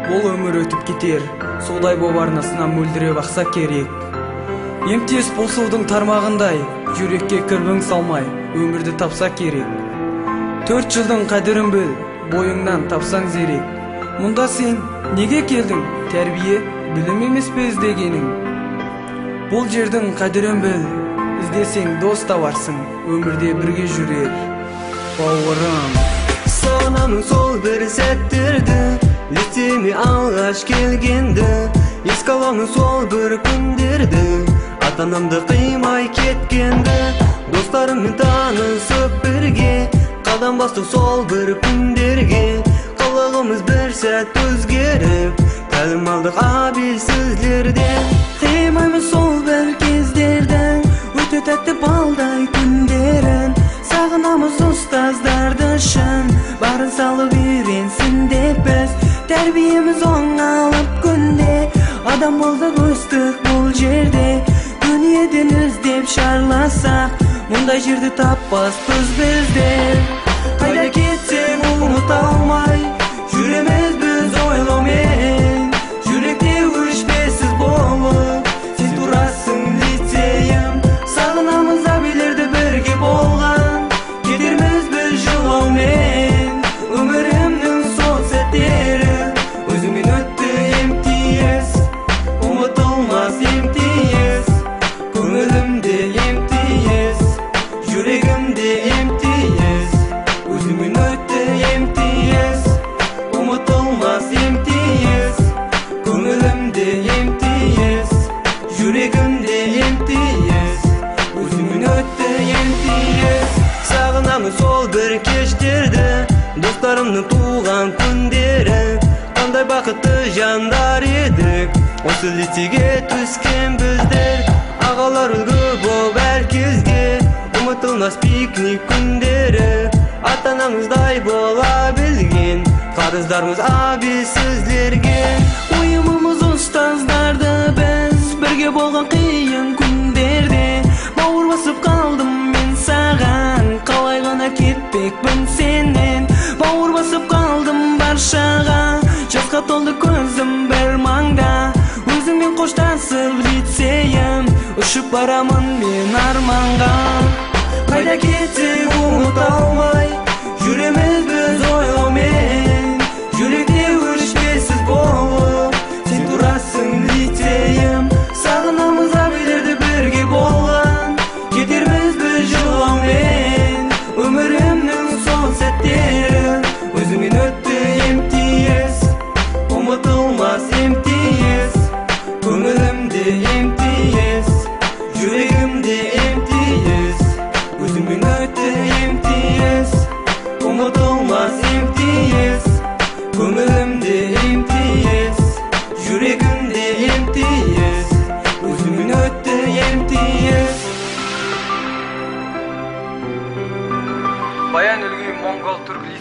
Бул өмүр өтүп кетер, суудай бобарнасына мөлдүрөп акса керек. Эмтиес бул суудун тармагындай, жүрөккө кырбың салмай, өмүрдү тапса керек. 4 жылдын кадырын бил, боюңдан тапсаң зерек. Мында сен неге келдиң? Тербие, билим эмеспи издегениң? Бул жердин кадырын бил, издесең дос табарсың, өмүрдө бирге жүрөр бауырым. Сагынамын сол бир сәттерди, лицеми алгаш келгенди. Эске аламын сол бир күндөрдү, ата-анамды кыймай кеткенди. Достарыммен таанышып бирге, кадам бастык сол бир күндөргө. Кылыгымыз бир сәт өзгөрүп, тәлим алдык абийсизлерден. Кыймаймын сол бир кездерден, өтө тәтті балдай күндөрүн. Сагынамыз устаздарды шын, барын салып үйренсин деп біз. Тәрбиеміз оңалып күнде, адам болдық өстік бұл жерде. Дүниеден іздеп шарласақ, мұндай жерді таппаспыз біздер. Қайда кетсең ұмыта алмай, жүреміз біз ойлаумен. Жүректе өшпесіз болып, сен турасың лицейім. Сағынамыз абилерді бірге болған, кетерміз біз жылаумен. Өмірімнің сол сәттері өзіңмен өтті емтиез, ұмытылмас емтиез. Көңілімде емтиез, жүрегімде емтиез, өзіңмен өтті емтиез, ұмытылмас емтиез. Көңілімде емтиез, жүрегімде емтиез, өзіңмен өтті емтиез. Сағынамын сол бір кештерді, достарымның туған күндері. Қандай бақытты жандар едік, осы лицейге түскен біздер. Ағалар үлгі боп әр кезге, ұмытылмас пикник күндері. Ата-анаңыздай бола білген, қарыздарымыз абийсизлерге. Уйымымыз ұстаздарды біз, бірге болған қиын күндерде. Бауыр басып қалдым мен саған, қалай ғана кетпекпін сенен. Бауыр басып қалдым баршаға, жасқа толды көзім бір маңда. Өзіңмен қоштасып лицейім, ұшып барамын мен арманға. Қайда кетсең ұмыта алмай, жүреміз біз